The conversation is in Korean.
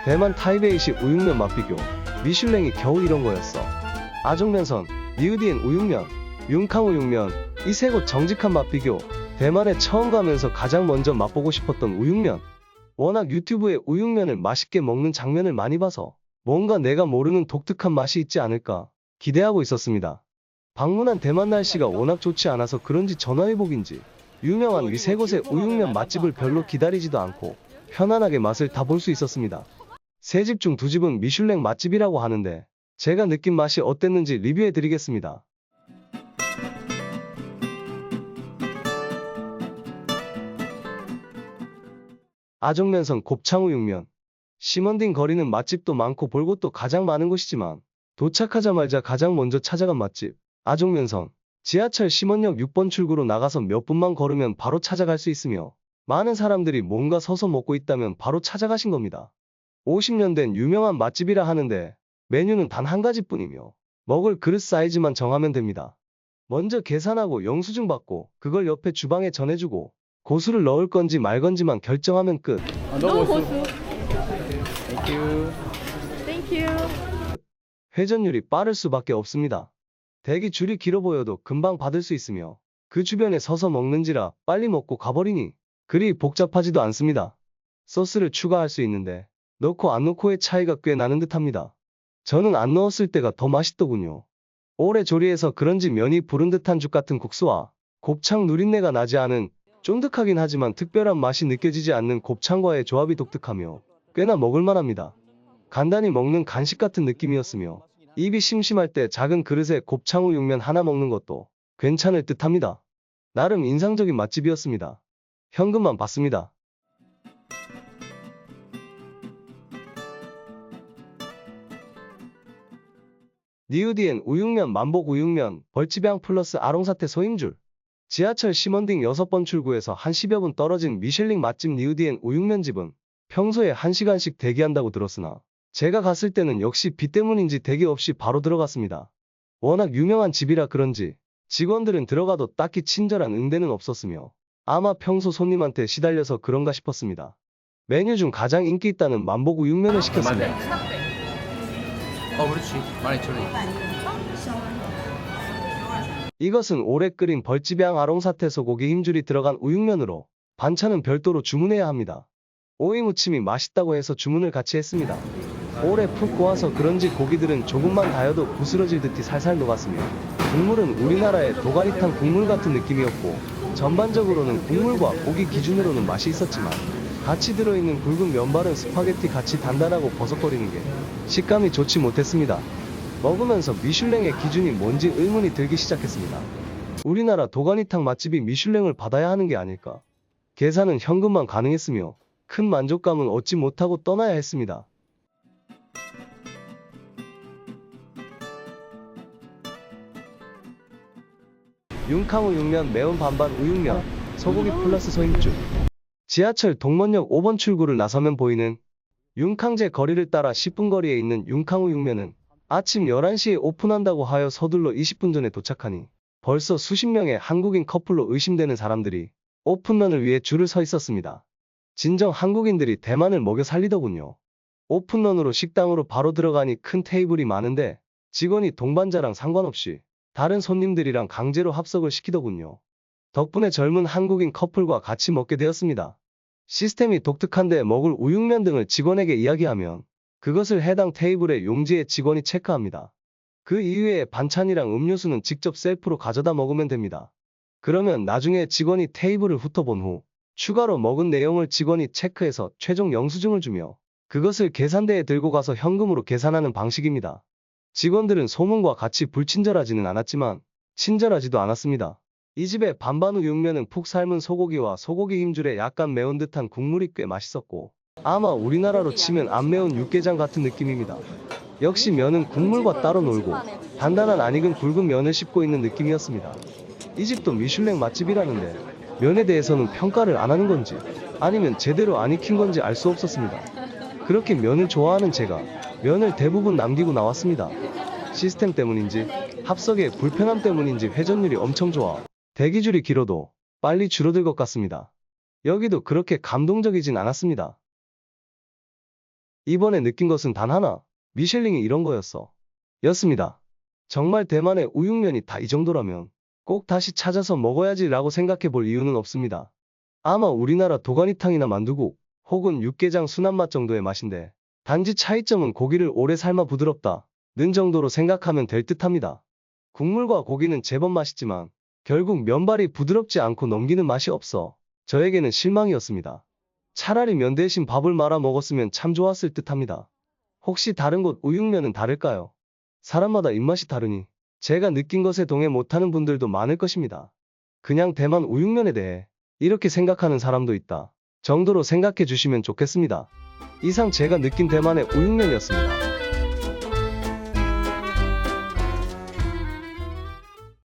대만 타이베이식 우육면 맛비교. 미슐랭이 겨우 이런 거였어. 아종면선, 리우디엔 우육면, 융캉 우육면, 이 세 곳 정직한 맛비교. 대만에 처음 가면서 가장 먼저 맛보고 싶었던 우육면. 워낙 유튜브에 우육면을 맛있게 먹는 장면을 많이 봐서 뭔가 내가 모르는 독특한 맛이 있지 않을까 기대하고 있었습니다. 방문한 대만 날씨가 워낙 좋지 않아서 그런지 전화위복인지 유명한 이 세 곳의 우육면 맛집을 별로 기다리지도 않고 편안하게 맛을 다 볼 수 있었습니다. 세 집 중 두 집은 미슐랭 맛집이라고 하는데 제가 느낀 맛이 어땠는지 리뷰해 드리겠습니다. 아종면선 곱창우육면. 시먼딩 거리는 맛집도 많고 볼 곳도 가장 많은 곳이지만 도착하자마자 가장 먼저 찾아간 맛집 아종면선. 지하철 심원역 6번 출구로 나가서 몇 분만 걸으면 바로 찾아갈 수 있으며 많은 사람들이 뭔가 서서 먹고 있다면 바로 찾아가신 겁니다. 50년 된 유명한 맛집이라 하는데 메뉴는 단 한 가지뿐이며 먹을 그릇 사이즈만 정하면 됩니다. 먼저 계산하고 영수증 받고 그걸 옆에 주방에 전해주고 고수를 넣을 건지 말 건지만 결정하면 끝. 너무 고수. 땡큐. 땡큐. 회전율이 빠를 수밖에 없습니다. 대기 줄이 길어 보여도 금방 받을 수 있으며 그 주변에 서서 먹는지라 빨리 먹고 가버리니 그리 복잡하지도 않습니다. 소스를 추가할 수 있는데 넣고 안 넣고의 차이가 꽤 나는 듯합니다. 저는 안 넣었을 때가 더 맛있더군요. 오래 조리해서 그런지 면이 부른 듯한 죽 같은 국수와 곱창 누린내가 나지 않은 쫀득하긴 하지만 특별한 맛이 느껴지지 않는 곱창과의 조합이 독특하며 꽤나 먹을만합니다. 간단히 먹는 간식 같은 느낌이었으며 입이 심심할 때 작은 그릇에 곱창우육면 하나 먹는 것도 괜찮을 듯합니다. 나름 인상적인 맛집이었습니다. 현금만 받습니다. 니우디엔 우육면 만복 우육면 벌집양 플러스 아롱사태 소임줄. 지하철 심원딩 6번 출구에서 한 10여 분 떨어진 미슐링 맛집 니우디엔 우육면집은 평소에 1시간씩 대기한다고 들었으나 제가 갔을 때는 역시 비 때문인지 대기 없이 바로 들어갔습니다. 워낙 유명한 집이라 그런지 직원들은 들어가도 딱히 친절한 응대는 없었으며 아마 평소 손님한테 시달려서 그런가 싶었습니다. 메뉴 중 가장 인기 있다는 만복 우육면을 시켰습니다. 그렇지. 12,000원. 이것은 오래 끓인 벌집양 아롱사태 소고기 힘줄이 들어간 우육면으로 반찬은 별도로 주문해야 합니다. 오이 무침이 맛있다고 해서 주문을 같이 했습니다. 오래 푹 고아서 그런지 고기들은 조금만 다여도 부스러질 듯이 살살 녹았으며 국물은 우리나라의 도가니탕 국물 같은 느낌이었고 전반적으로는 국물과 고기 기준으로는 맛이 있었지만 같이 들어있는 굵은 면발은 스파게티 같이 단단하고 버석거리는 게 식감이 좋지 못했습니다. 먹으면서 미슐랭의 기준이 뭔지 의문이 들기 시작했습니다. 우리나라 도가니탕 맛집이 미슐랭을 받아야 하는 게 아닐까. 계산은 현금만 가능했으며 큰 만족감은 얻지 못하고 떠나야 했습니다. 융캉 우육면 매운 반반 우육면 소고기 플러스 소임줄. 지하철 동문역 5번 출구를 나서면 보이는 융캉제 거리를 따라 10분 거리에 있는 융캉 우육면은 아침 11시에 오픈한다고 하여 서둘러 20분 전에 도착하니 벌써 수십 명의 한국인 커플로 의심되는 사람들이 오픈런을 위해 줄을 서 있었습니다. 진정 한국인들이 대만을 먹여 살리더군요. 오픈런으로 식당으로 바로 들어가니 큰 테이블이 많은데 직원이 동반자랑 상관없이 다른 손님들이랑 강제로 합석을 시키더군요. 덕분에 젊은 한국인 커플과 같이 먹게 되었습니다. 시스템이 독특한데 먹을 우육면 등을 직원에게 이야기하면 그것을 해당 테이블의 용지에 직원이 체크합니다. 그 이외에 반찬이랑 음료수는 직접 셀프로 가져다 먹으면 됩니다. 그러면 나중에 직원이 테이블을 훑어본 후 추가로 먹은 내용을 직원이 체크해서 최종 영수증을 주며 그것을 계산대에 들고 가서 현금으로 계산하는 방식입니다. 직원들은 소문과 같이 불친절하지는 않았지만 친절하지도 않았습니다. 이 집의 반반 우육면은 푹 삶은 소고기와 소고기 힘줄에 약간 매운 듯한 국물이 꽤 맛있었고 아마 우리나라로 치면 안 매운 육개장 같은 느낌입니다. 역시 면은 국물과 따로 놀고 단단한 안 익은 굵은 면을 씹고 있는 느낌이었습니다. 이 집도 미슐랭 맛집이라는데 면에 대해서는 평가를 안 하는 건지 아니면 제대로 안 익힌 건지 알 수 없었습니다. 그렇게 면을 좋아하는 제가 면을 대부분 남기고 나왔습니다. 시스템 때문인지 합석의 불편함 때문인지 회전율이 엄청 좋아 대기줄이 길어도 빨리 줄어들 것 같습니다. 여기도 그렇게 감동적이진 않았습니다. 이번에 느낀 것은 단 하나. 미슐링이 이런 거였어. 였습니다. 정말 대만의 우육면이 다 이 정도라면 꼭 다시 찾아서 먹어야지라고 생각해 볼 이유는 없습니다. 아마 우리나라 도가니탕이나 만두국 혹은 육개장 순한맛 정도의 맛인데 단지 차이점은 고기를 오래 삶아 부드럽다 는 정도로 생각하면 될 듯합니다. 국물과 고기는 제법 맛있지만 결국 면발이 부드럽지 않고 넘기는 맛이 없어 저에게는 실망이었습니다. 차라리 면 대신 밥을 말아 먹었으면 참 좋았을 듯합니다. 혹시 다른 곳 우육면은 다를까요? 사람마다 입맛이 다르니 제가 느낀 것에 동의 못하는 분들도 많을 것입니다. 그냥 대만 우육면에 대해 이렇게 생각하는 사람도 있다 정도로 생각해 주시면 좋겠습니다. 이상 제가 느낀 대만의 우육면이었습니다.